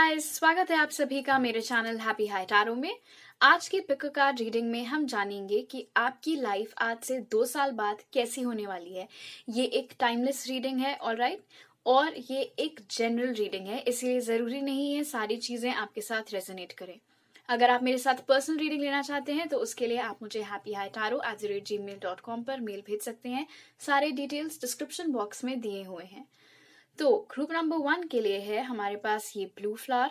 Guys, स्वागत है आप सभी का मेरे चैनल हैप्पी हाई टैरो में। आज की पिक कार्ड रीडिंग में हम जानेंगे कि आपकी लाइफ आज से 2 साल बाद कैसी होने वाली है। ये एक टाइमलेस रीडिंग है, ऑलराइट, और ये एक जनरल रीडिंग है, इसलिए जरूरी नहीं है सारी चीजें आपके साथ रेजोनेट करें। अगर आप मेरे साथ पर्सनल रीडिंग लेना चाहते हैं तो उसके लिए आप मुझे happyhightaro@gmail.com पर मेल भेज सकते हैं। सारे डिटेल्स डिस्क्रिप्शन बॉक्स में दिए हुए हैं। तो ग्रुप नंबर 1 के लिए है हमारे पास ये ब्लू फ्लावर,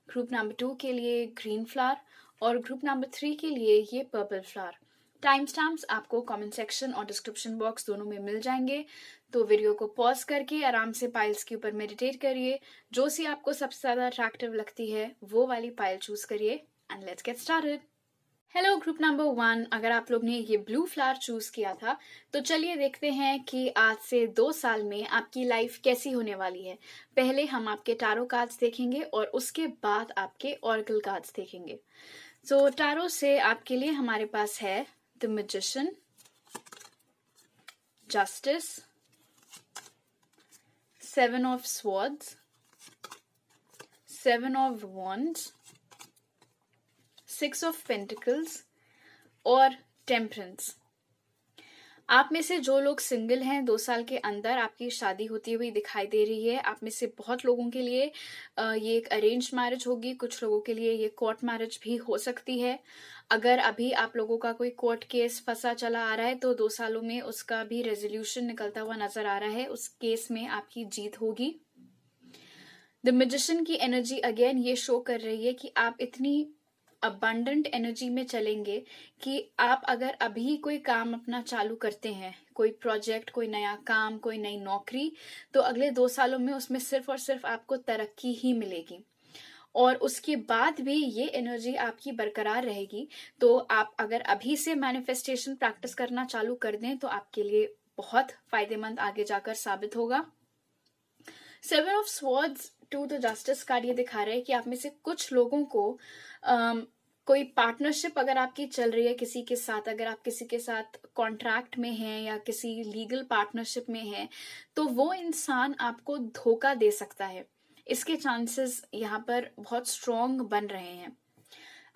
ग्रुप नंबर 2 के लिए ग्रीन फ्लावर और ग्रुप नंबर 3 के लिए ये पर्पल फ्लावर। टाइम स्टैम्प्स आपको कमेंट सेक्शन और डिस्क्रिप्शन बॉक्स दोनों में मिल जाएंगे। तो वीडियो को पॉज करके आराम से पाइल्स के ऊपर मेडिटेट करिए। जो सी आपको सबसे ज्यादा अट्रैक्टिव लगती है वो वाली पाइल चूज करिए and let's get started. Hello group number 1, अगर आप लोग ने ये ब्लू फ्लावर चूज किया था तो चलिए देखते हैं कि आज से 2 साल में आपकी लाइफ कैसी होने वाली है। पहले हम आपके टारो कार्ड्स देखेंगे और उसके बाद आपके ऑरेकल कार्ड्स देखेंगे। तो टारो से आपके लिए हमारे पास है the magician, justice, 7 of swords, 7 of wands, 6 of pentacles और टेम्परेंस। आप में से जो लोग सिंगल हैं 2 साल के अंदर आपकी शादी होती हुई दिखाई दे रही है। आप में से बहुत लोगों के लिए ये एक अरेंज मैरिज होगी, कुछ लोगों के लिए ये कोर्ट मैरिज भी हो सकती है। अगर अभी आप लोगों का कोई कोर्ट केस फंसा चला आ रहा है तो 2 सालों में उसका भी रेजोल्यूशन निकलता हुआ नजर आ रहा है। उस केस में आपकी जीत होगी। द मैजिशियन की एनर्जी अगेन ये शो कर रही है कि आप इतनी अबंडेंट एनर्जी में चलेंगे कि आप अगर अभी कोई काम अपना चालू करते हैं, कोई प्रोजेक्ट, कोई नया काम, कोई नई नौकरी, तो अगले 2 सालों में उसमें सिर्फ और सिर्फ आपको तरक्की ही मिलेगी। और उसके बाद भी ये एनर्जी आपकी बरकरार रहेगी। तो आप अगर अभी से मैनिफेस्टेशन प्रैक्टिस करना चालू कर दें तो आपके लिए बहुत फायदेमंद आगे जाकर साबित होगा। 7 of swords to the justice card ये दिखा रहा है कि आप में से कुछ लोगों को कोई पार्टनरशिप अगर आपकी चल रही है किसी के साथ, अगर आप किसी के साथ कॉन्ट्रैक्ट में हैं या किसी लीगल पार्टनरशिप में हैं, तो वो इंसान आपको धोखा दे सकता है। इसके चांसेस यहाँ पर बहुत स्ट्रॉन्ग बन रहे हैं।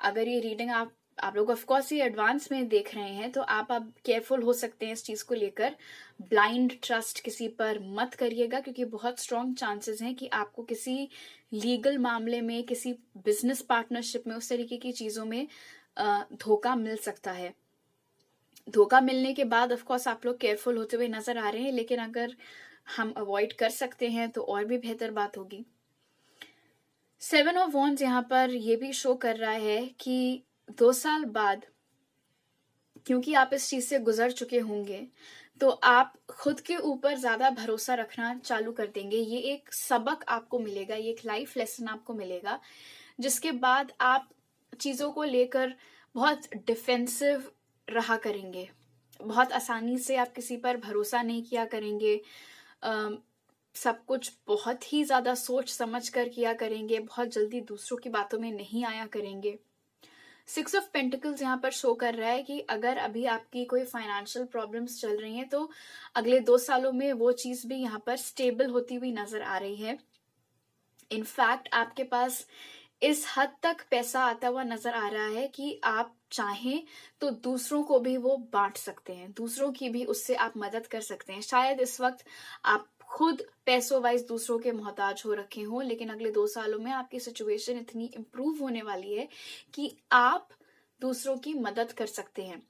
अगर ये रीडिंग आप लोग ऑफ कोर्स ये एडवांस में देख रहे हैं तो आप अब केयरफुल हो सकते हैं इस चीज को लेकर। ब्लाइंड ट्रस्ट किसी पर मत करिएगा क्योंकि बहुत स्ट्रॉन्ग चांसेस हैं कि आपको किसी लीगल मामले में, किसी बिजनेस पार्टनरशिप में, उस तरीके की चीजों में धोखा मिल सकता है। धोखा मिलने के बाद ऑफ कोर्स आप लोग केयरफुल होते हुए नजर आ रहे हैं, लेकिन अगर हम अवॉइड कर सकते हैं तो और भी बेहतर बात होगी। 7 ऑफ वॉन्ड्स यहाँ पर यह भी शो कर रहा है कि 2 साल बाद, क्योंकि आप इस चीज से गुजर चुके होंगे, तो आप खुद के ऊपर ज्यादा भरोसा रखना चालू कर देंगे। ये एक सबक आपको मिलेगा, ये एक लाइफ लेसन आपको मिलेगा, जिसके बाद आप चीजों को लेकर बहुत डिफेंसिव रहा करेंगे। बहुत आसानी से आप किसी पर भरोसा नहीं किया करेंगे। सब कुछ बहुत ही ज्यादा सोच समझ कर किया करेंगे। बहुत जल्दी दूसरों की बातों में नहीं आया करेंगे। 6 ऑफ पेंटिकल्स यहाँ पर शो कर रहा है कि अगर अभी आपकी कोई फाइनेंशियल प्रॉब्लम्स चल रही हैं तो अगले 2 सालों में वो चीज भी यहाँ पर स्टेबल होती हुई नजर आ रही है। इनफैक्ट आपके पास इस हद तक पैसा आता हुआ नजर आ रहा है कि आप चाहें तो दूसरों को भी वो बांट सकते हैं, दूसरों की भी उससे आप मदद कर सकते हैं। शायद इस वक्त आप खुद पैसों वाइज दूसरों के मोहताज हो रखे हों, लेकिन अगले 2 सालों में आपकी सिचुएशन इतनी इम्प्रूव होने वाली है कि आप दूसरों की मदद कर सकते हैं।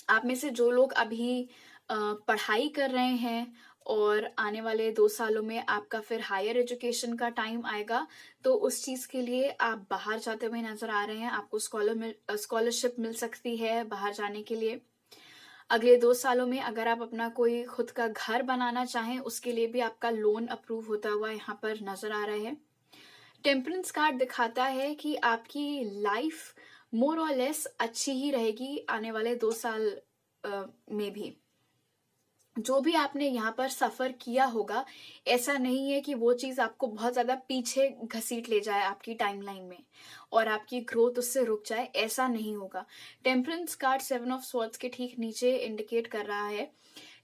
आप में से जो लोग अभी पढ़ाई कर रहे हैं और आने वाले 2 सालों में आपका फिर हायर एजुकेशन का टाइम आएगा, तो उस चीज के लिए आप बाहर जाते हुए नजर आ रहे हैं। आपको स्कॉलरशिप मिल सकती है बाहर जाने के लिए। अगले 2 सालों में अगर आप अपना कोई खुद का घर बनाना चाहें, उसके लिए भी आपका लोन अप्रूव होता हुआ यहाँ पर नजर आ रहा है। टेम्परेंस कार्ड दिखाता है कि आपकी लाइफ मोर और लेस अच्छी ही रहेगी आने वाले 2 साल में भी। जो भी आपने यहाँ पर सफर किया होगा, ऐसा नहीं है कि वो चीज आपको बहुत ज्यादा पीछे घसीट ले जाए आपकी टाइमलाइन में और आपकी ग्रोथ उससे रुक जाए, ऐसा नहीं होगा। टेम्परेंस कार्ड 7 ऑफ स्वॉर्ड्स के ठीक नीचे इंडिकेट कर रहा है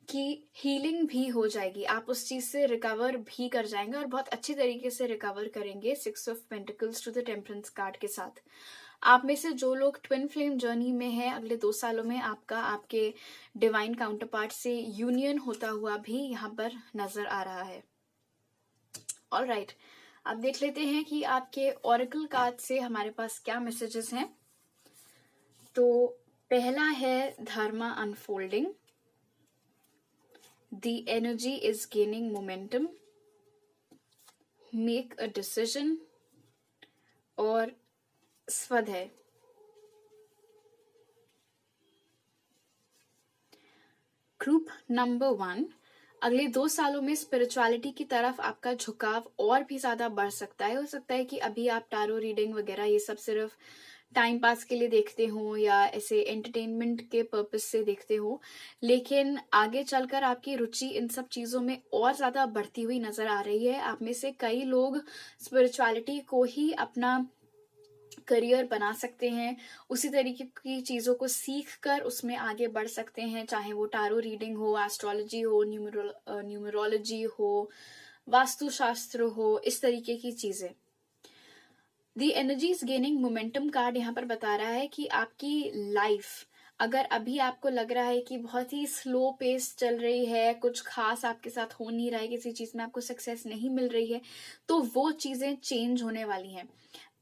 कि हीलिंग भी हो जाएगी, आप उस चीज से रिकवर भी कर जाएंगे और बहुत अच्छी तरीके से रिकवर करेंगे 6 of pentacles to the temperance card के साथ। आप में से जो लोग ट्विन फ्लेम जर्नी में हैं, अगले 2 सालों में आपका आपके डिवाइन काउंटर पार्ट से यूनियन होता हुआ भी यहाँ पर नजर आ रहा है। ऑल राइट, अब देख लेते हैं कि आपके ऑरेकल कार्ड से हमारे पास क्या मैसेजेस हैं। तो पहला है Dharma unfolding, the energy is gaining momentum, make a decision और स्वधय। ग्रुप नंबर 1, अगले 2 सालों में स्पिरिचुअलिटी की तरफ आपका झुकाव और भी ज्यादा बढ़ सकता है। हो सकता है कि अभी आप टारो रीडिंग वगैरह ये सब सिर्फ टाइम पास के लिए देखते हो या ऐसे एंटरटेनमेंट के पर्पस से देखते हो, लेकिन आगे चलकर आपकी रुचि इन सब चीजों में और ज्यादा बढ़ती हुई नजर आ रही है। आप में से कई लोग स्पिरिचुअलिटी को ही अपना करियर बना सकते हैं, उसी तरीके की चीजों को सीख कर उसमें आगे बढ़ सकते हैं, चाहे वो टारो रीडिंग हो, एस्ट्रोलॉजी हो, न्यूमरोलॉजी हो, वास्तुशास्त्र हो, इस तरीके की चीजें। दी energy is gaining momentum card यहाँ पर बता रहा है कि आपकी लाइफ अगर अभी आपको लग रहा है कि बहुत ही स्लो पेस चल रही है, कुछ खास आपके साथ हो नहीं रहा है, किसी चीज में आपको सक्सेस नहीं मिल रही है, तो वो चीजें चेंज होने वाली हैं।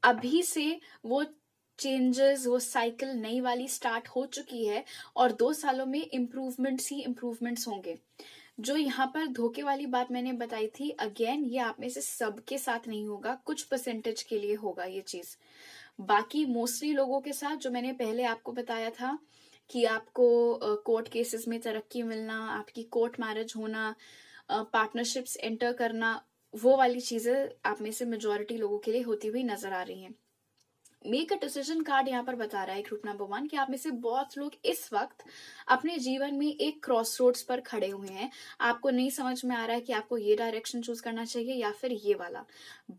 अभी से वो चेंजेस, वो साइकिल नई वाली स्टार्ट हो चुकी है और 2 सालों में इम्प्रूवमेंट्स ही इम्प्रूवमेंट्स होंगे। जो यहाँ पर धोखे वाली बात मैंने बताई थी, अगेन ये आप में से सबके साथ नहीं होगा, कुछ परसेंटेज के लिए होगा ये चीज। बाकी मोस्टली लोगों के साथ, जो मैंने पहले आपको बताया था कि आपको कोर्ट केसेस में तरक्की मिलना, आपकी कोर्ट मैरिज होना, पार्टनरशिप्स एंटर करना, वो वाली चीजें आप में से मेजोरिटी लोगों के लिए होती हुई नजर आ रही हैं। मेक अ डिसीजन कार्ड यहाँ पर बता रहा है ग्रुप नंबर 1 कि आप में से बहुत लोग इस वक्त अपने जीवन में एक क्रॉस रोड्स पर खड़े हुए हैं। आपको नहीं समझ में आ रहा है कि आपको ये डायरेक्शन चूज करना चाहिए या फिर ये वाला।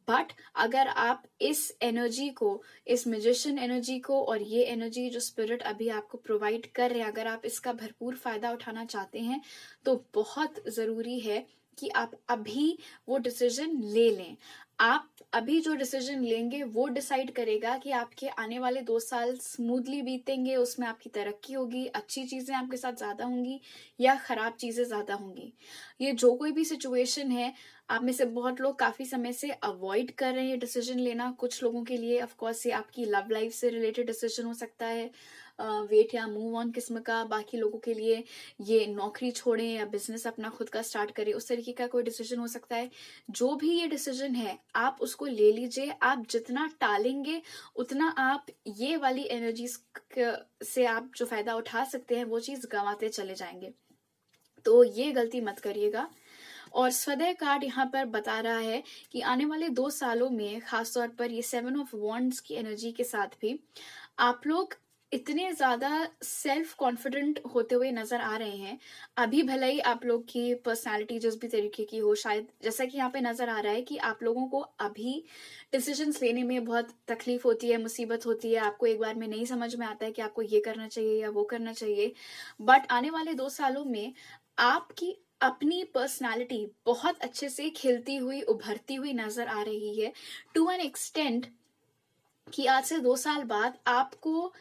बट अगर आप इस एनर्जी को, इस म्यूजिशियन एनर्जी को और ये एनर्जी जो स्पिरिट अभी आपको प्रोवाइड कर रहे हैं, अगर आप इसका भरपूर फायदा उठाना चाहते हैं तो बहुत जरूरी है कि आप अभी वो डिसीजन ले लें। आप अभी जो डिसीजन लेंगे वो डिसाइड करेगा कि आपके आने वाले 2 साल स्मूथली बीतेंगे, उसमें आपकी तरक्की होगी, अच्छी चीजें आपके साथ ज्यादा होंगी या खराब चीजें ज्यादा होंगी। ये जो कोई भी सिचुएशन है, आप में से बहुत लोग काफी समय से अवॉइड कर रहे हैं डिसीजन लेना। कुछ लोगों के लिए ऑफ कोर्स ये आपकी लव लाइफ से रिलेटेड डिसीजन हो सकता है, वेट या मूव ऑन किस्म का। बाकी लोगों के लिए ये नौकरी छोड़ें या बिजनेस अपना खुद का स्टार्ट करें, उस तरीके का कोई डिसीजन हो सकता है। जो भी ये डिसीजन है आप उसको ले लीजिए। आप जितना टालेंगे उतना आप ये वाली एनर्जीज से आप जो फायदा उठा सकते हैं वो चीज गंवाते चले जाएंगे, तो ये गलती मत करिएगा। और स्वदय कार्ड यहाँ पर बता रहा है कि आने वाले 2 सालों में खासतौर पर ये 7 ऑफ वॉन्ड्स की एनर्जी के साथ भी आप लोग इतने ज्यादा सेल्फ कॉन्फिडेंट होते हुए नजर आ रहे हैं। अभी भले ही आप लोग की पर्सनालिटी जिस भी तरीके की हो, शायद जैसा कि यहाँ पे नजर आ रहा है कि आप लोगों को अभी डिसीजंस लेने में बहुत तकलीफ होती है, मुसीबत होती है, आपको एक बार में नहीं समझ में आता है कि आपको ये करना चाहिए या वो करना चाहिए। बट आने वाले 2 सालों में आपकी अपनी पर्सनालिटी बहुत अच्छे से खिलती हुई, उभरती हुई नजर आ रही है, टू एन एक्सटेंट कि आज से 2 साल बाद आपको,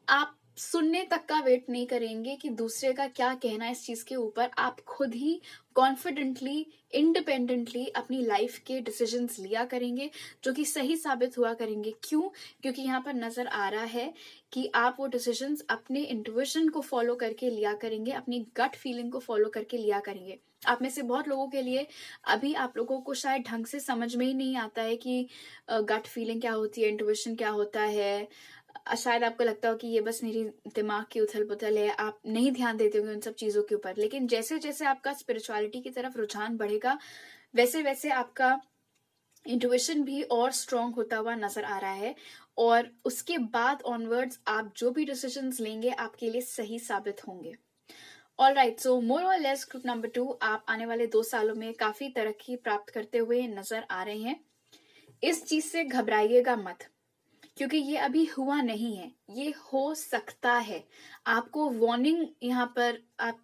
आप सुनने तक का वेट नहीं करेंगे कि दूसरे का क्या कहना है इस चीज के ऊपर। आप खुद ही कॉन्फिडेंटली, इंडिपेंडेंटली अपनी लाइफ के डिसीजंस लिया करेंगे जो कि सही साबित हुआ करेंगे। क्यों? क्योंकि यहाँ पर नजर आ रहा है कि आप वो डिसीजंस अपने इंट्यूशन को फॉलो करके लिया करेंगे, अपनी गट फीलिंग को फॉलो करके लिया करेंगे। आप में से बहुत लोगों के लिए अभी आप लोगों को शायद ढंग से समझ में ही नहीं आता है कि गट फीलिंग क्या होती है, इंट्यूशन क्या होता है। शायद आपको लगता हो कि ये बस मेरी दिमाग की उथल पुथल है, आप नहीं ध्यान देते होंगे उन सब चीजों के ऊपर। लेकिन जैसे जैसे आपका स्पिरिचुअलिटी की तरफ रुझान बढ़ेगा वैसे वैसे आपका इंट्यूशन भी और स्ट्रांग होता हुआ नजर आ रहा है और उसके बाद ऑनवर्ड्स आप जो भी डिसीजंस लेंगे आपके लिए सही साबित होंगे। ऑल राइट, सो मोर और लेस ग्रुप नंबर 2, आप आने वाले 2 सालों में काफी तरक्की प्राप्त करते हुए नजर आ रहे हैं। इस चीज से घबराइएगा मत, क्योंकि ये अभी हुआ नहीं है, ये हो सकता है। आपको वार्निंग यहाँ पर आप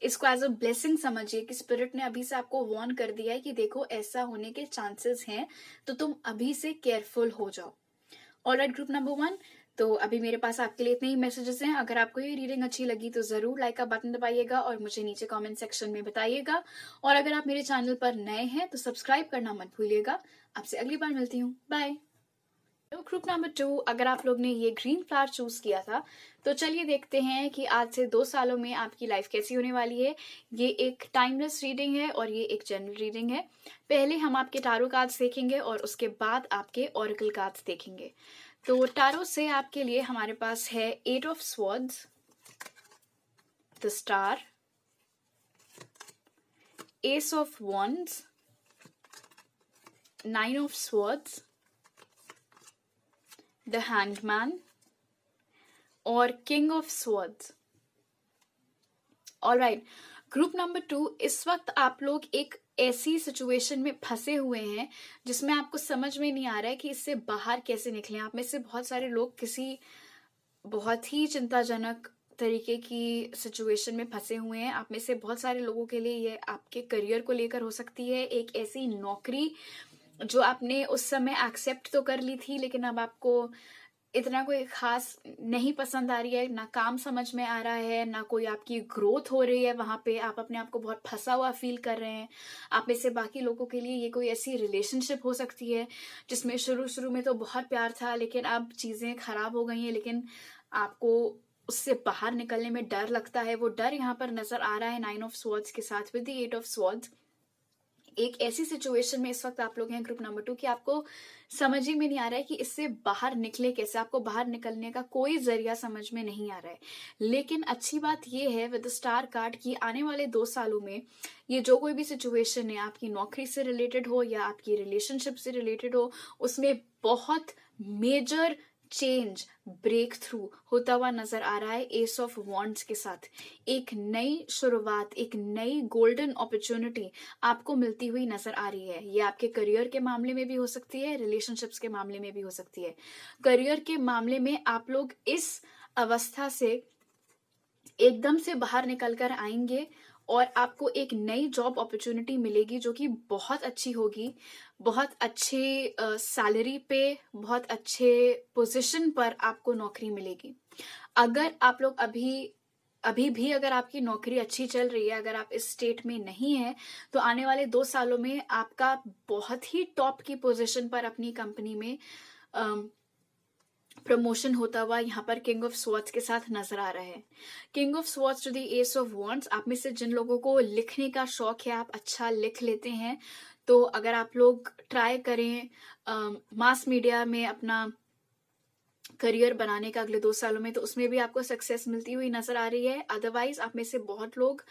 इसको एज अ ब्लेसिंग समझिए कि स्पिरिट ने अभी से आपको वार्न कर दिया है कि देखो ऐसा होने के चांसेस हैं, तो तुम अभी से केयरफुल हो जाओ। ऑलराइट ग्रुप नंबर 1, तो अभी मेरे पास आपके लिए इतने ही मैसेजेस हैं। अगर आपको ये रीडिंग अच्छी लगी तो जरूर लाइक का बटन दबाइएगा और मुझे नीचे कमेंट सेक्शन में बताइएगा। और अगर आप मेरे चैनल पर नए हैं तो सब्सक्राइब करना मत भूलिएगा। आपसे अगली बार मिलती हूँ, बाय। ग्रुप नंबर 2, अगर आप लोग ने ये ग्रीन फ्लावर चूज किया था तो चलिए देखते हैं कि आज से 2 सालों में आपकी लाइफ कैसी होने वाली है। ये एक टाइमलेस रीडिंग है और ये एक जनरल रीडिंग है। पहले हम आपके टारो कार्ड्स देखेंगे और उसके बाद आपके ऑरेकल कार्ड्स देखेंगे। तो टारो से आपके लिए हमारे पास है 8 of swords, the star, ace of wands, 9 of swords, the hangman और king of swords. Alright group number 2, इस वक्त आप लोग एक ऐसी सिचुएशन में फंसे हुए हैं जिसमें आपको समझ में नहीं आ रहा है कि इससे बाहर कैसे निकलें। आप में से बहुत सारे लोग किसी बहुत ही चिंताजनक तरीके की सिचुएशन में फंसे हुए हैं। आप में से बहुत सारे लोगों के लिए ये आपके करियर को लेकर हो सकती है। एक ऐसी नौकरी जो आपने उस समय एक्सेप्ट तो कर ली थी, लेकिन अब आपको इतना कोई खास नहीं पसंद आ रही है, ना काम समझ में आ रहा है, ना कोई आपकी ग्रोथ हो रही है। वहां पे आप अपने आप को बहुत फंसा हुआ फील कर रहे हैं। आप में से बाकी लोगों के लिए ये कोई ऐसी रिलेशनशिप हो सकती है जिसमें शुरू शुरू में तो बहुत प्यार था, लेकिन अब चीजें खराब हो गई हैं, लेकिन आपको उससे बाहर निकलने में डर लगता है। वो डर यहाँ पर नजर आ रहा है 9 ऑफ स्वॉर्ड्स के साथ विद द 8 ऑफ स्वॉर्ड्स। एक ऐसी सिचुएशन में इस वक्त आप लोग हैं ग्रुप नंबर 2 कि आपको समझ ही में नहीं आ रहा है कि इससे बाहर निकले कैसे। आपको बाहर निकलने का कोई जरिया समझ में नहीं आ रहा है। लेकिन अच्छी बात यह है विद द स्टार कार्ड की आने वाले 2 सालों में ये जो कोई भी सिचुएशन है, आपकी नौकरी से रिलेटेड हो या आपकी रिलेशनशिप से रिलेटेड हो, उसमें बहुत मेजर चेंज, ब्रेक थ्रू होता हुआ नजर आ रहा है एस ऑफ वॉन्ड्स के साथ। एक नई शुरुआत, एक नई गोल्डन अपॉर्चुनिटी आपको मिलती हुई नजर आ रही है। ये आपके करियर के मामले में भी हो सकती है, रिलेशनशिप्स के मामले में भी हो सकती है। करियर के मामले में आप लोग इस अवस्था से एकदम से बाहर निकल कर आएंगे और आपको एक नई जॉब अपॉर्चुनिटी मिलेगी जो कि बहुत अच्छी होगी। बहुत अच्छे सैलरी पे, बहुत अच्छे पोजीशन पर आपको नौकरी मिलेगी। अगर आप लोग अभी भी अगर आपकी नौकरी अच्छी चल रही है, अगर आप इस स्टेट में नहीं है, तो आने वाले 2 सालों में आपका बहुत ही टॉप की पोजीशन पर अपनी कंपनी में प्रमोशन होता हुआ यहाँ पर किंग ऑफ स्वॉर्ड्स के साथ नजर आ रहा है। King of swords to the ace of wands. आप में से जिन लोगों को लिखने का शौक है, आप अच्छा लिख लेते हैं, तो अगर आप लोग ट्राई करें मास मीडिया में अपना करियर बनाने का अगले 2 सालों में, तो उसमें भी आपको सक्सेस मिलती हुई नजर आ रही है। अदरवाइज आप में से बहुत लोग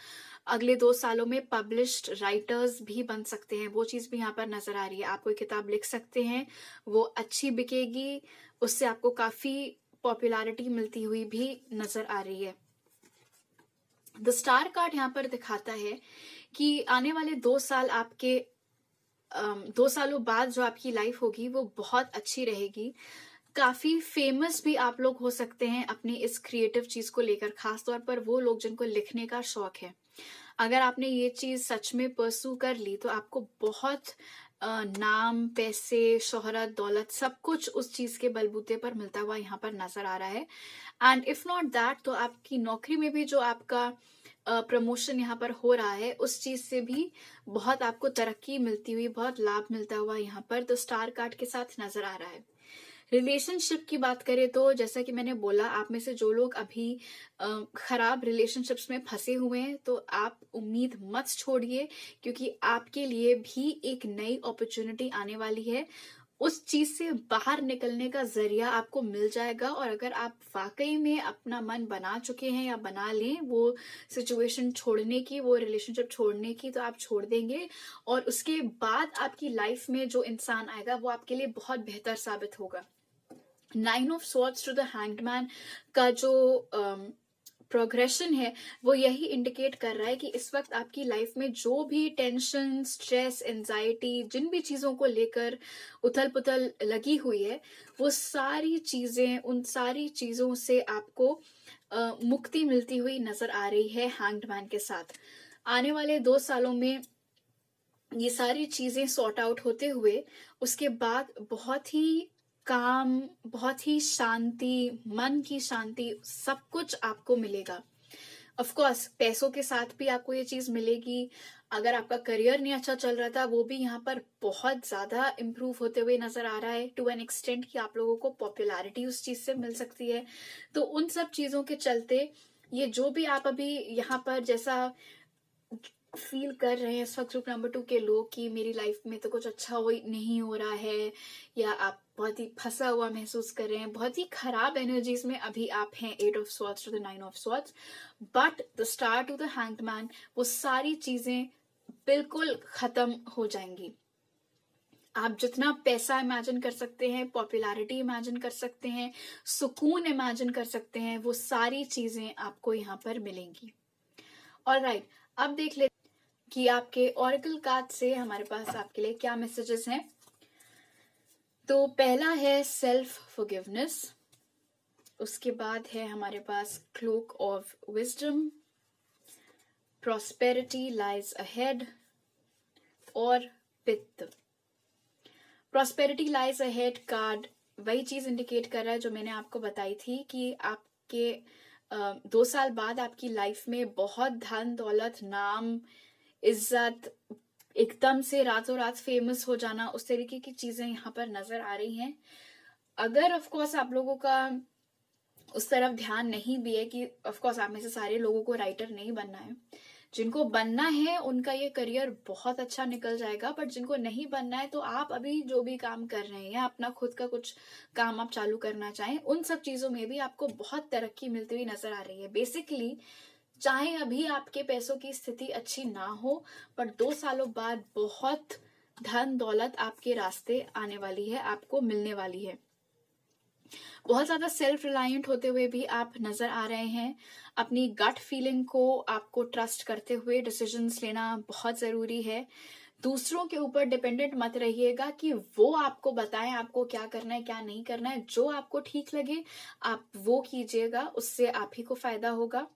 अगले 2 सालों में पब्लिश्ड राइटर्स भी बन सकते हैं। वो चीज भी यहाँ पर नजर आ रही है। आप कोई किताब लिख सकते हैं, वो अच्छी बिकेगी, उससे आपको काफी पॉपुलैरिटी मिलती हुई भी नजर आ रही है। द स्टार कार्ड यहाँ पर दिखाता है कि आने वाले 2 साल आपके 2 सालों बाद जो आपकी लाइफ होगी वो बहुत अच्छी रहेगी। काफी फेमस भी आप लोग हो सकते हैं अपनी इस क्रिएटिव चीज को लेकर, खासतौर पर वो लोग जिनको लिखने का शौक है। अगर आपने ये चीज सच में परसू कर ली तो आपको बहुत नाम, पैसे, शोहरत, दौलत सब कुछ उस चीज के बलबूते पर मिलता हुआ यहाँ पर नजर आ रहा है। एंड इफ नॉट दैट, तो आपकी नौकरी में भी जो आपका प्रमोशन यहाँ पर हो रहा है, उस चीज से भी बहुत आपको तरक्की मिलती हुई, बहुत लाभ मिलता हुआ यहाँ पर द स्टार कार्ड के साथ नजर आ रहा है। रिलेशनशिप की बात करें तो जैसा कि मैंने बोला, आप में से जो लोग अभी खराब रिलेशनशिप्स में फंसे हुए हैं, तो आप उम्मीद मत छोड़िए, क्योंकि आपके लिए भी एक नई अपॉर्चुनिटी आने वाली है। उस चीज से बाहर निकलने का जरिया आपको मिल जाएगा। और अगर आप वाकई में अपना मन बना चुके हैं या बना लें वो सिचुएशन छोड़ने की, वो रिलेशनशिप छोड़ने की, तो आप छोड़ देंगे और उसके बाद आपकी लाइफ में जो इंसान आएगा वो आपके लिए बहुत बेहतर साबित होगा। 9 of swords to the hanged man का जो प्रोग्रेशन है वो यही इंडिकेट कर रहा है कि इस वक्त आपकी लाइफ में जो भी टेंशन, स्ट्रेस, एंजाइटी, जिन भी चीजों को लेकर उथल पुथल लगी हुई है, वो सारी चीजें, उन सारी चीजों से आपको मुक्ति मिलती हुई नजर आ रही है हैंग्ड मैन के साथ। आने वाले 2 सालों में ये सारी चीजें सॉर्ट आउट होते हुए उसके बाद बहुत ही काम, बहुत ही शांति, मन की शांति, सब कुछ आपको मिलेगा। ऑफ कोर्स पैसों के साथ भी आपको ये चीज मिलेगी। अगर आपका करियर नहीं अच्छा चल रहा था, वो भी यहाँ पर बहुत ज्यादा इम्प्रूव होते हुए नजर आ रहा है, टू एन एक्सटेंट कि आप लोगों को पॉपुलैरिटी उस चीज से मिल सकती है। तो उन सब चीजों के चलते ये जो भी आप अभी यहाँ पर जैसा फील कर रहे हैं इस वक्त ग्रुप नंबर 2 के लोग कि मेरी लाइफ में तो कुछ अच्छा नहीं हो रहा है, या आप बहुत ही फंसा हुआ महसूस कर रहे हैं, बहुत ही खराब एनर्जीज में अभी आप हैं, 8 of swords to the 9 of swords, but the star to the hanged man, वो सारी चीजें बिल्कुल खत्म हो जाएंगी। आप जितना पैसा इमेजिन कर सकते हैं, पॉपुलैरिटी इमेजिन कर सकते हैं, सुकून इमेजिन कर सकते हैं, वो सारी चीजें आपको यहाँ पर मिलेंगी। ऑलराइट, अब देख लेते कि आपके ऑरेकल कार्ड से हमारे पास आपके लिए क्या मैसेजेस हैं। तो पहला है सेल्फ फॉरगिवनेस, उसके बाद है हमारे पास cloak of wisdom, prosperity lies ahead और पित्त। प्रॉस्पेरिटी लाइज अहेड कार्ड वही चीज इंडिकेट कर रहा है जो मैंने आपको बताई थी कि आपके 2 साल बाद आपकी लाइफ में बहुत धन दौलत, नाम, इज्जत, एकदम से रातों रात फेमस हो जाना, उस तरीके की चीजें यहाँ पर नजर आ रही हैं। अगर ऑफ कोर्स आप लोगों का उस तरफ ध्यान नहीं भी है कि ऑफ कोर्स आप में से सारे लोगों को राइटर नहीं बनना है, जिनको बनना है उनका ये करियर बहुत अच्छा निकल जाएगा, बट जिनको नहीं बनना है तो आप अभी जो भी काम कर रहे हैं या अपना खुद का कुछ काम आप चालू करना चाहें, उन सब चीजों में भी आपको बहुत तरक्की मिलती हुई नजर आ रही है। बेसिकली चाहे अभी आपके पैसों की स्थिति अच्छी ना हो, पर 2 सालों बाद बहुत धन दौलत आपके रास्ते आने वाली है, आपको मिलने वाली है। बहुत ज्यादा सेल्फ रिलायंट होते हुए भी आप नजर आ रहे हैं। अपनी गट फीलिंग को आपको ट्रस्ट करते हुए डिसीजंस लेना बहुत जरूरी है। दूसरों के ऊपर डिपेंडेंट मत रहिएगा कि वो आपको बताएं आपको क्या करना है क्या नहीं करना है। जो आपको ठीक लगे आप वो कीजिएगा, उससे आप ही को फायदा होगा।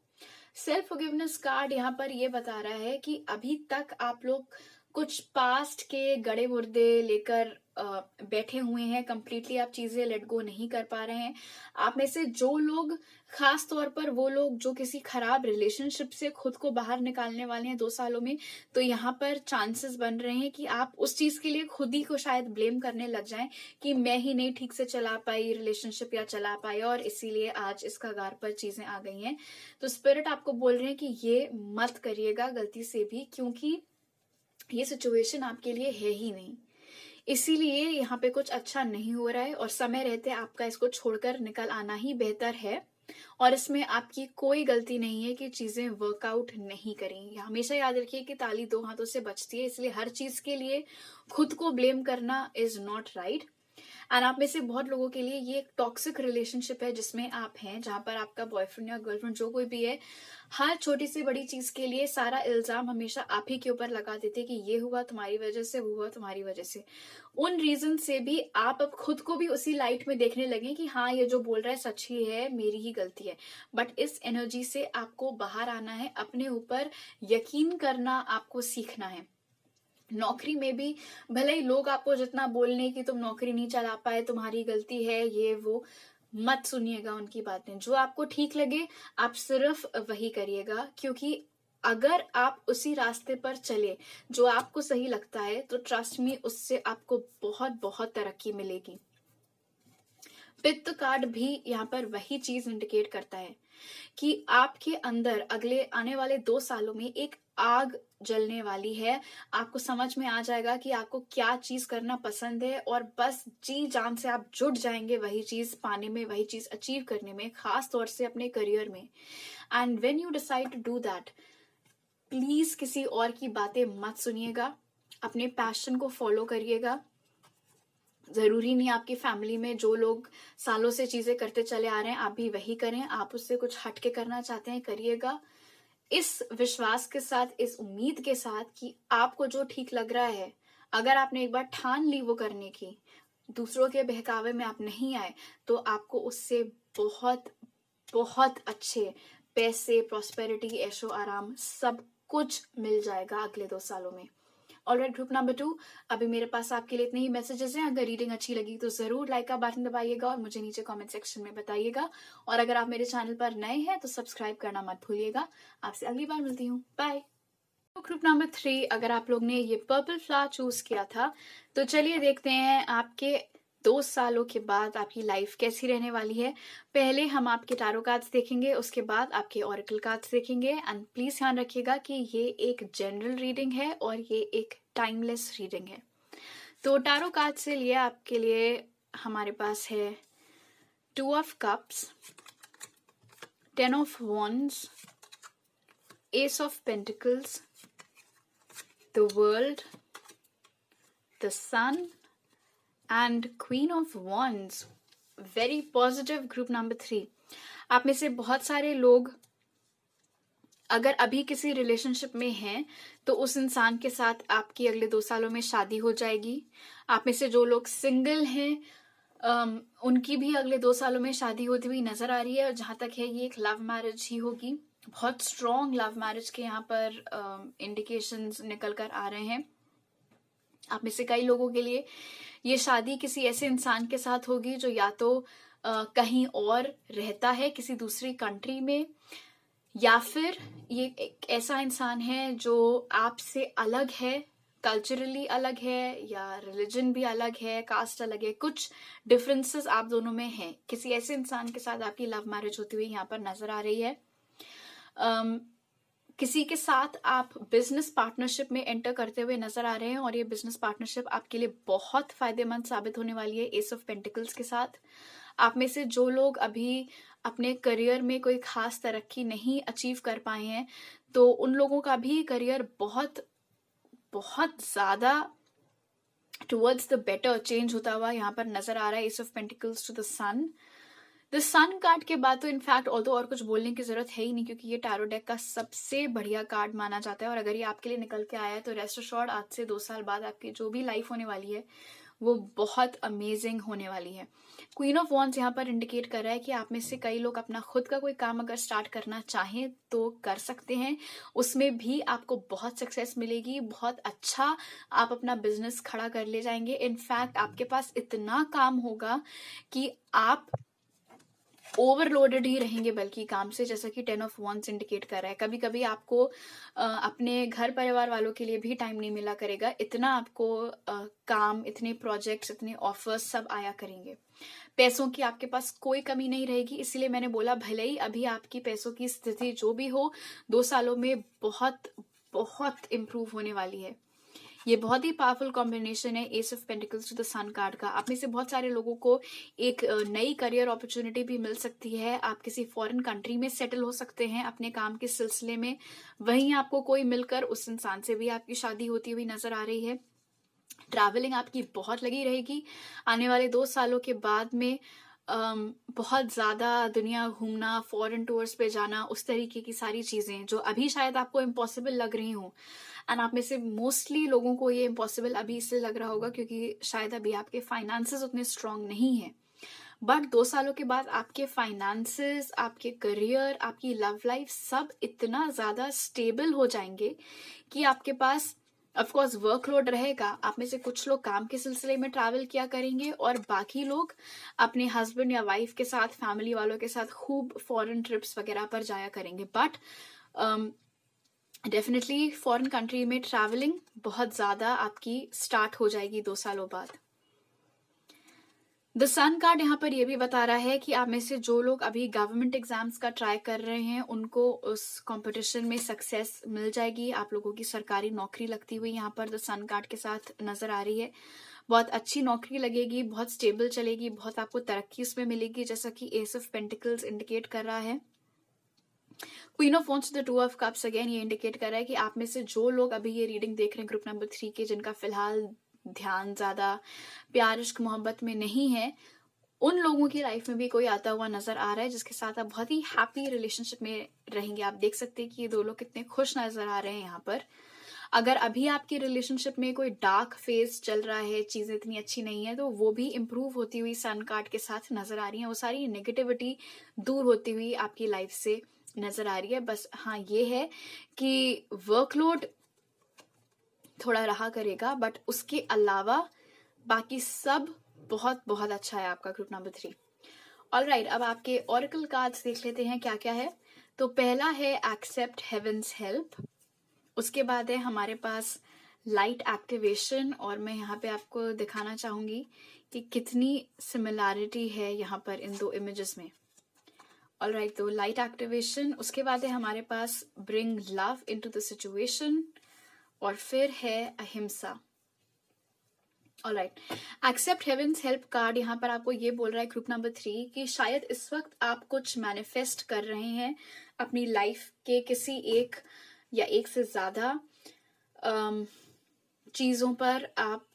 सेल्फ फॉरगिवनेस कार्ड यहाँ पर ये बता रहा है कि अभी तक आप लोग कुछ पास्ट के गड़े मुर्दे लेकर बैठे हुए हैं, कंप्लीटली आप चीजें लेट गो नहीं कर पा रहे हैं। आप में से जो लोग, खास तौर पर वो लोग जो किसी खराब रिलेशनशिप से खुद को बाहर निकालने वाले हैं 2 सालों में, तो यहाँ पर चांसेस बन रहे हैं कि आप उस चीज के लिए खुद ही को शायद ब्लेम करने लग जाएं कि मैं ही नहीं ठीक से चला पाई रिलेशनशिप या चला पाई और इसीलिए आज इस कगार पर चीजें आ गई हैं। तो स्पिरिट आपको बोल रहे हैं कि ये मत करिएगा गलती से भी, क्योंकि ये सिचुएशन आपके लिए है ही नहीं, इसीलिए यहाँ पे कुछ अच्छा नहीं हो रहा है और समय रहते आपका इसको छोड़कर निकल आना ही बेहतर है। और इसमें आपकी कोई गलती नहीं है कि चीजें वर्कआउट नहीं करें। हमेशा याद रखिए कि ताली 2 हाथों से बजती है, इसलिए हर चीज के लिए खुद को ब्लेम करना इज नॉट राइट। एंड आप में से बहुत लोगों के लिए ये एक टॉक्सिक रिलेशनशिप है जिसमें आप हैं, जहां पर आपका बॉयफ्रेंड या गर्लफ्रेंड जो कोई भी है, हर छोटी सी बड़ी चीज के लिए सारा इल्जाम हमेशा आप ही के ऊपर लगा देते कि ये हुआ तुम्हारी वजह से, वो हुआ तुम्हारी वजह से। उन रीजन से भी आप अब खुद को भी उसी लाइट में देखने लगे कि हाँ ये जो बोल रहा है सच ही है, मेरी ही गलती है। बट इस एनर्जी से आपको बाहर आना है, अपने ऊपर यकीन करना आपको सीखना है। नौकरी में भी भले ही लोग आपको जितना बोलने कि तुम नौकरी नहीं चला पाए, तुम्हारी गलती है, ये वो, मत सुनिएगा उनकी बातें। जो आपको ठीक लगे आप सिर्फ वही करिएगा, क्योंकि अगर आप उसी रास्ते पर चले जो आपको सही लगता है तो ट्रस्ट मी उससे आपको बहुत बहुत तरक्की मिलेगी। पित्त कार्ड भी यहाँ पर वही चीज इंडिकेट करता है कि आपके अंदर अगले आने वाले 2 सालों में एक आग जलने वाली है। आपको समझ में आ जाएगा कि आपको क्या चीज करना पसंद है और बस जी जान से आप जुट जाएंगे वही चीज पाने में, वही चीज अचीव करने में, खास तौर से अपने करियर में। And when you decide to do that, please किसी और की बातें मत सुनिएगा, अपने पैशन को फॉलो करिएगा। जरूरी नहीं आपकी फैमिली में जो लोग सालों से चीजें करते चले आ रहे हैं आप भी वही करें। आप उससे कुछ हटके करना चाहते हैं, करिएगा, इस विश्वास के साथ, इस उम्मीद के साथ कि आपको जो ठीक लग रहा है, अगर आपने एक बार ठान ली वो करने की, दूसरों के बहकावे में आप नहीं आए, तो आपको उससे बहुत बहुत अच्छे पैसे, प्रॉस्पेरिटी, ऐशो आराम सब कुछ मिल जाएगा अगले 2 सालों में। ऑलराइट ग्रुप नंबर 2, अभी मेरे पास आपके लिए इतने ही मैसेजेस हैं। अगर रीडिंग अच्छी लगी तो जरूर लाइक का बटन दबाइएगा और मुझे नीचे कमेंट सेक्शन में बताइएगा। और अगर आप मेरे चैनल पर नए हैं तो सब्सक्राइब करना मत भूलिएगा। आपसे अगली बार मिलती हूँ, बाय। ग्रुप नंबर 3, अगर आप लोग ने ये पर्पल फ्लावर चूज किया था तो चलिए देखते हैं आपके 2 सालों के बाद आपकी लाइफ कैसी रहने वाली है। पहले हम आपके टारो कार्ड्स देखेंगे, उसके बाद आपके ऑरेकल कार्ड्स देखेंगे। एंड प्लीज ध्यान रखिएगा कि ये एक जनरल रीडिंग है और ये एक टाइमलेस रीडिंग है। तो टारो कार्ड से लिए आपके लिए हमारे पास है 2 of cups, 10 of wands, S of pentacles, the world, the sun and queen of wands. Very positive group number 3. आप में से बहुत सारे लोग अगर अभी किसी रिलेशनशिप में हैं तो उस इंसान के साथ आपकी अगले 2 सालों में शादी हो जाएगी। आप में से जो लोग सिंगल हैं उनकी भी अगले 2 सालों में शादी होती हुई नजर आ रही है। और जहां तक है ये एक लव मैरिज ही होगी। बहुत स्ट्रॉन्ग लव मैरिज के यहाँ पर इंडिकेशंस निकल कर आ रहे हैं। आप में से कई लोगों के लिए ये शादी किसी ऐसे इंसान के साथ होगी जो या तो कहीं और रहता है किसी दूसरी कंट्री में, या फिर ये एक ऐसा इंसान है जो आपसे अलग है, कल्चरली अलग है या रिलीजन भी अलग है, कास्ट अलग है, कुछ डिफरेंसेस आप दोनों में हैं। किसी ऐसे इंसान के साथ आपकी लव मैरिज होती हुई यहाँ पर नजर आ रही है। किसी के साथ आप बिजनेस पार्टनरशिप में एंटर करते हुए नजर आ रहे हैं और ये बिजनेस पार्टनरशिप आपके लिए बहुत फायदेमंद साबित होने वाली है एस ऑफ पेंटिकल्स के साथ। आप में से जो लोग अभी अपने करियर में कोई खास तरक्की नहीं अचीव कर पाए हैं तो उन लोगों का भी करियर बहुत बहुत ज्यादा टुवर्ड्स द बेटर चेंज होता हुआ यहाँ पर नजर आ रहा है। Ace of pentacles to the sun. The sun card के बाद तो इनफैक्ट और कुछ बोलने की जरूरत है ही नहीं, क्योंकि ये टैरो डेक का सबसे बढ़िया कार्ड माना जाता है। और अगर ये आपके लिए निकल के आया है तो रेस्ट अश्योर्ड आज से 2 साल बाद आपकी जो भी लाइफ होने वाली है वो बहुत अमेजिंग होने वाली है। क्वीन ऑफ वॉन्ड्स यहाँ पर इंडिकेट कर रहा है कि आप में से कई लोग अपना खुद का कोई काम अगर स्टार्ट करना चाहें तो कर सकते हैं। उसमें भी आपको बहुत सक्सेस मिलेगी, बहुत अच्छा आप अपना बिजनेस खड़ा कर ले जाएंगे। इनफैक्ट आपके पास इतना काम होगा कि आप ओवरलोडेड ही रहेंगे बल्कि काम से, जैसा कि 10 ऑफ वॉन्ड्स इंडिकेट कर रहा है। कभी कभी आपको अपने घर परिवार वालों के लिए भी टाइम नहीं मिला करेगा, इतना आपको काम, इतने प्रोजेक्ट्स, इतने ऑफर्स सब आया करेंगे। पैसों की आपके पास कोई कमी नहीं रहेगी। इसीलिए मैंने बोला भले ही अभी आपकी पैसों की स्थिति जो भी हो 2 सालों में बहुत बहुत इम्प्रूव होने वाली है। ये बहुत ही पावरफुल कॉम्बिनेशन है ace of pentacles to the sun card का। आप में से बहुत सारे लोगों को एक नई करियर अपॉर्चुनिटी भी मिल सकती है। आप किसी फॉरेन कंट्री में सेटल हो सकते हैं अपने काम के सिलसिले में। वहीं आपको कोई मिलकर उस इंसान से भी आपकी शादी होती हुई नजर आ रही है। ट्रैवलिंग आपकी बहुत लगी रहेगी आने वाले 2 सालों के बाद में। बहुत ज्यादा दुनिया घूमना, फॉरेन टूर्स पे जाना, उस तरीके की सारी चीजें जो अभी शायद आपको इम्पॉसिबल लग रही हो। एंड आप में से मोस्टली लोगों को ये इम्पॉसिबल अभी इसलिए लग रहा होगा क्योंकि शायद अभी आपके फाइनेंसेस उतने स्ट्रांग नहीं है। बट 2 सालों के बाद आपके फाइनेंसेस, आपके करियर, आपकी लव लाइफ सब इतना ज्यादा स्टेबल हो जाएंगे कि आपके पास ऑफकोर्स वर्कलोड रहेगा। आप में से कुछ लोग काम के सिलसिले में ट्रैवल किया करेंगे और बाकी लोग अपने हस्बैंड या वाइफ के साथ, फैमिली वालों के साथ खूब फॉरेन ट्रिप्स वगैरह पर जाया करेंगे। बट डेफिनेटली फॉरेन कंट्री में ट्रैवलिंग बहुत ज्यादा आपकी स्टार्ट हो जाएगी 2 सालों बाद। द सन कार्ड यहाँ पर यह भी बता रहा है कि आप में से जो लोग अभी गवर्नमेंट एग्जाम्स का ट्राई कर रहे हैं उनको उस कंपटीशन में सक्सेस मिल जाएगी। आप लोगों की सरकारी नौकरी लगती हुई यहाँ पर द सन कार्ड के साथ नजर आ रही है। बहुत अच्छी नौकरी लगेगी, बहुत स्टेबल चलेगी, बहुत आपको तरक्की उसमें मिलेगी, जैसा कि एस ऑफ पेंटिकल्स इंडिकेट कर रहा है। Queen of wands the 2 of cups again ये इंडिकेट कर रहा है कि आप में से जो लोग अभी ये रीडिंग देख रहे हैं ग्रुप नंबर 3 के, जिनका फिलहाल ध्यान ज्यादा प्यार, इश्क, मोहब्बत में नहीं है, उन लोगों की लाइफ में भी कोई आता हुआ नजर आ रहा है जिसके साथ आप बहुत ही हैप्पी रिलेशनशिप में रहेंगे। आप देख सकते हैं कि ये 2 लोग कितने खुश नजर आ रहे हैं यहाँ पर। अगर अभी आपकी रिलेशनशिप में कोई डार्क फेज चल रहा है, चीजें इतनी अच्छी नहीं है, तो वो भी इम्प्रूव होती हुई सन कार्ड के साथ नजर आ रही है। वो सारी नेगेटिविटी दूर होती हुई आपकी लाइफ से नजर आ रही है। बस हाँ, ये है कि वर्कलोड थोड़ा रहा करेगा, बट उसके अलावा बाकी सब बहुत बहुत अच्छा है आपका ग्रुप नंबर 3। ऑलराइट, अब आपके ऑरेकल कार्ड्स देख लेते हैं क्या क्या है। तो पहला है एक्सेप्ट हेवेंस हेल्प। उसके बाद है हमारे पास लाइट एक्टिवेशन, और मैं यहाँ पे आपको दिखाना चाहूंगी कि कितनी सिमिलैरिटी है यहाँ पर इन दो इमेजेस में। ऑलराइट, तो लाइट एक्टिवेशन, उसके बाद है हमारे पास bring love into the situation, और फिर है ahimsa. Alright, accept heaven's help card यहाँ पर आपको ये बोल रहा है ग्रुप नंबर 3 कि शायद इस वक्त आप कुछ मैनिफेस्ट कर रहे हैं अपनी लाइफ के किसी एक या एक से ज्यादा चीजों पर। आप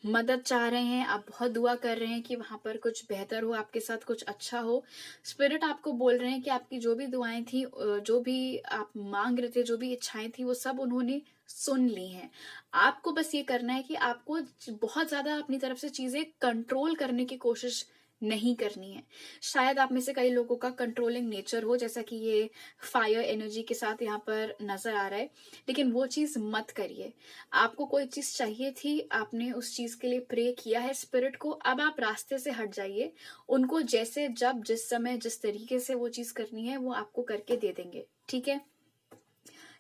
मदद चाह रहे हैं, आप बहुत दुआ कर रहे हैं कि वहां पर कुछ बेहतर हो, आपके साथ कुछ अच्छा हो। स्पिरिट आपको बोल रहे हैं कि आपकी जो भी दुआएं थी, जो भी आप मांग रहे थे, जो भी इच्छाएं थी, वो सब उन्होंने सुन ली हैं। आपको बस ये करना है कि आपको बहुत ज्यादा अपनी तरफ से चीजें कंट्रोल करने की कोशिश नहीं करनी है। शायद आप में से कई लोगों का कंट्रोलिंग नेचर हो, जैसा कि ये फायर एनर्जी के साथ यहाँ पर नजर आ रहा है, लेकिन वो चीज मत करिए। आपको कोई चीज चाहिए थी, आपने उस चीज के लिए प्रे किया है स्पिरिट को, अब आप रास्ते से हट जाइए। उनको जैसे, जब, जिस समय, जिस तरीके से वो चीज करनी है, वो आपको करके दे देंगे। ठीक है।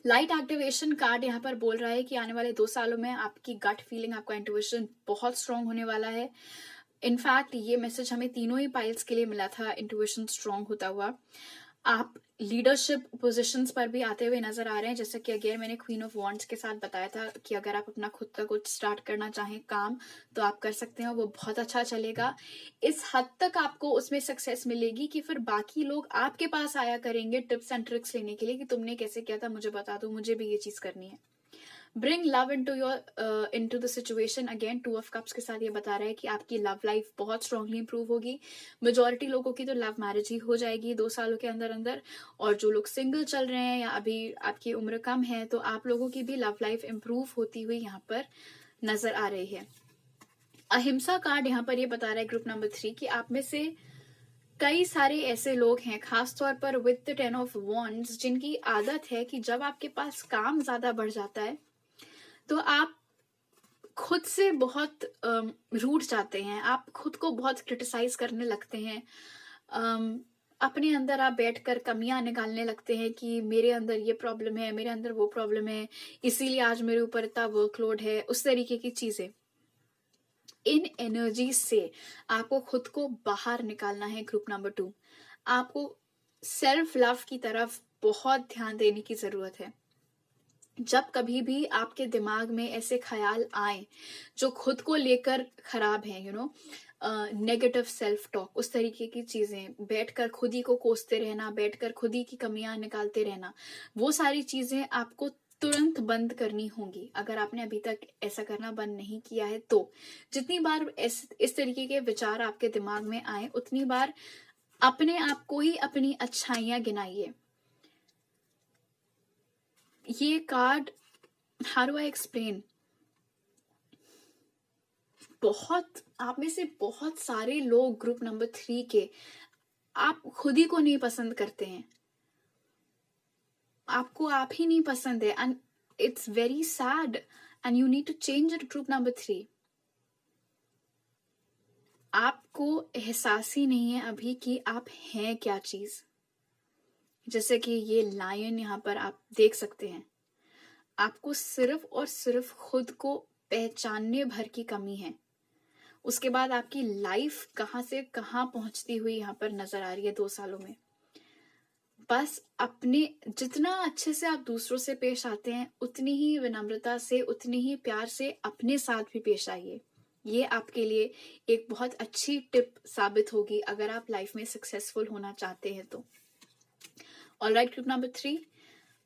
लाइट एक्टिवेशन कार्ड यहाँ पर बोल रहा है कि आने वाले 2 सालों में आपकी गट फीलिंग, आपका इंट्यूशन बहुत स्ट्रांग होने वाला है। इनफैक्ट ये मैसेज हमें तीनों ही पाइल्स के लिए मिला था, इंट्यूशन स्ट्रांग होता हुआ। आप लीडरशिप पोजीशंस पर भी आते हुए नजर आ रहे हैं, जैसे कि अगेन मैंने क्वीन ऑफ वॉन्ड्स के साथ बताया था कि अगर आप अपना खुद का कुछ स्टार्ट करना चाहें काम, तो आप कर सकते हैं, वो बहुत अच्छा चलेगा। इस हद तक आपको उसमें सक्सेस मिलेगी कि फिर बाकी लोग आपके पास आया करेंगे टिप्स एंड ट्रिक्स लेने के लिए कि तुमने कैसे किया था, मुझे बता दो, मुझे भी ये चीज करनी है। Bring love into the situation, again 2 of cups के साथ ये बता रहा है कि आपकी लव लाइफ बहुत स्ट्रांगली इंप्रूव होगी। मेजोरिटी लोगों की तो लव मैरिज ही हो जाएगी 2 सालों के अंदर अंदर, और जो लोग सिंगल चल रहे हैं या अभी आपकी उम्र कम है, तो आप लोगों की भी लव लाइफ इंप्रूव होती हुई यहाँ पर नजर आ रही है। अहिंसा कार्ड यहाँ पर ये बता रहा है ग्रुप नंबर 3 कि आप में से कई सारे ऐसे लोग हैं, खासतौर पर विद द 10 ऑफ वॉन्ड्स, जिनकी आदत है कि जब आपके पास काम ज्यादा बढ़ जाता है तो आप खुद से बहुत रूठ जाते हैं, आप खुद को बहुत क्रिटिसाइज करने लगते हैं। अपने अंदर आप बैठकर कमियां निकालने लगते हैं कि मेरे अंदर ये प्रॉब्लम है, मेरे अंदर वो प्रॉब्लम है, इसीलिए आज मेरे ऊपर इतना वर्कलोड है, उस तरीके की चीजें। इन एनर्जी से आपको खुद को बाहर निकालना है ग्रुप नंबर 2। आपको सेल्फ लव की तरफ बहुत ध्यान देने की जरूरत है। जब कभी भी आपके दिमाग में ऐसे ख्याल आए जो खुद को लेकर खराब हैं, नेगेटिव सेल्फ टॉक, उस तरीके की चीजें, बैठकर खुद ही को कोसते रहना, बैठकर खुद ही की कमियां निकालते रहना, वो सारी चीजें आपको तुरंत बंद करनी होंगी। अगर आपने अभी तक ऐसा करना बंद नहीं किया है तो जितनी बार इस तरीके के विचार आपके दिमाग में आए, उतनी बार अपने आप को ही अपनी अच्छाइयां गिनाइए। ये card, how do I explain, बहुत आप में से बहुत सारे लोग ग्रुप नंबर 3 के, आप खुद ही को नहीं पसंद करते हैं, आपको आप ही नहीं पसंद है, and it's very sad and you need to change it group number 3। आपको एहसास ही नहीं है अभी कि आप हैं क्या चीज। जैसे कि ये लायन यहाँ पर आप देख सकते हैं, आपको सिर्फ और सिर्फ खुद को पहचानने भर की कमी है। उसके बाद आपकी लाइफ कहाँ से कहाँ पहुंचती हुई यहाँ पर नजर आ रही है 2 सालों में। बस अपने, जितना अच्छे से आप दूसरों से पेश आते हैं, उतनी ही विनम्रता से, उतनी ही प्यार से अपने साथ भी पेश आइए। ये आपके लिए एक बहुत अच्छी टिप साबित होगी अगर आप लाइफ में सक्सेसफुल होना चाहते हैं तो। Alright group number 3,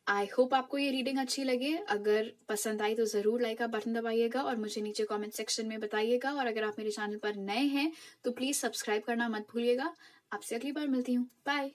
I hope आपको ये रीडिंग अच्छी लगे। अगर पसंद आई तो जरूर लाइक का बटन दबाइएगा और मुझे नीचे कमेंट सेक्शन में बताइएगा, और अगर आप मेरे चैनल पर नए हैं तो प्लीज सब्सक्राइब करना मत भूलिएगा। आपसे अगली बार मिलती हूँ, बाय।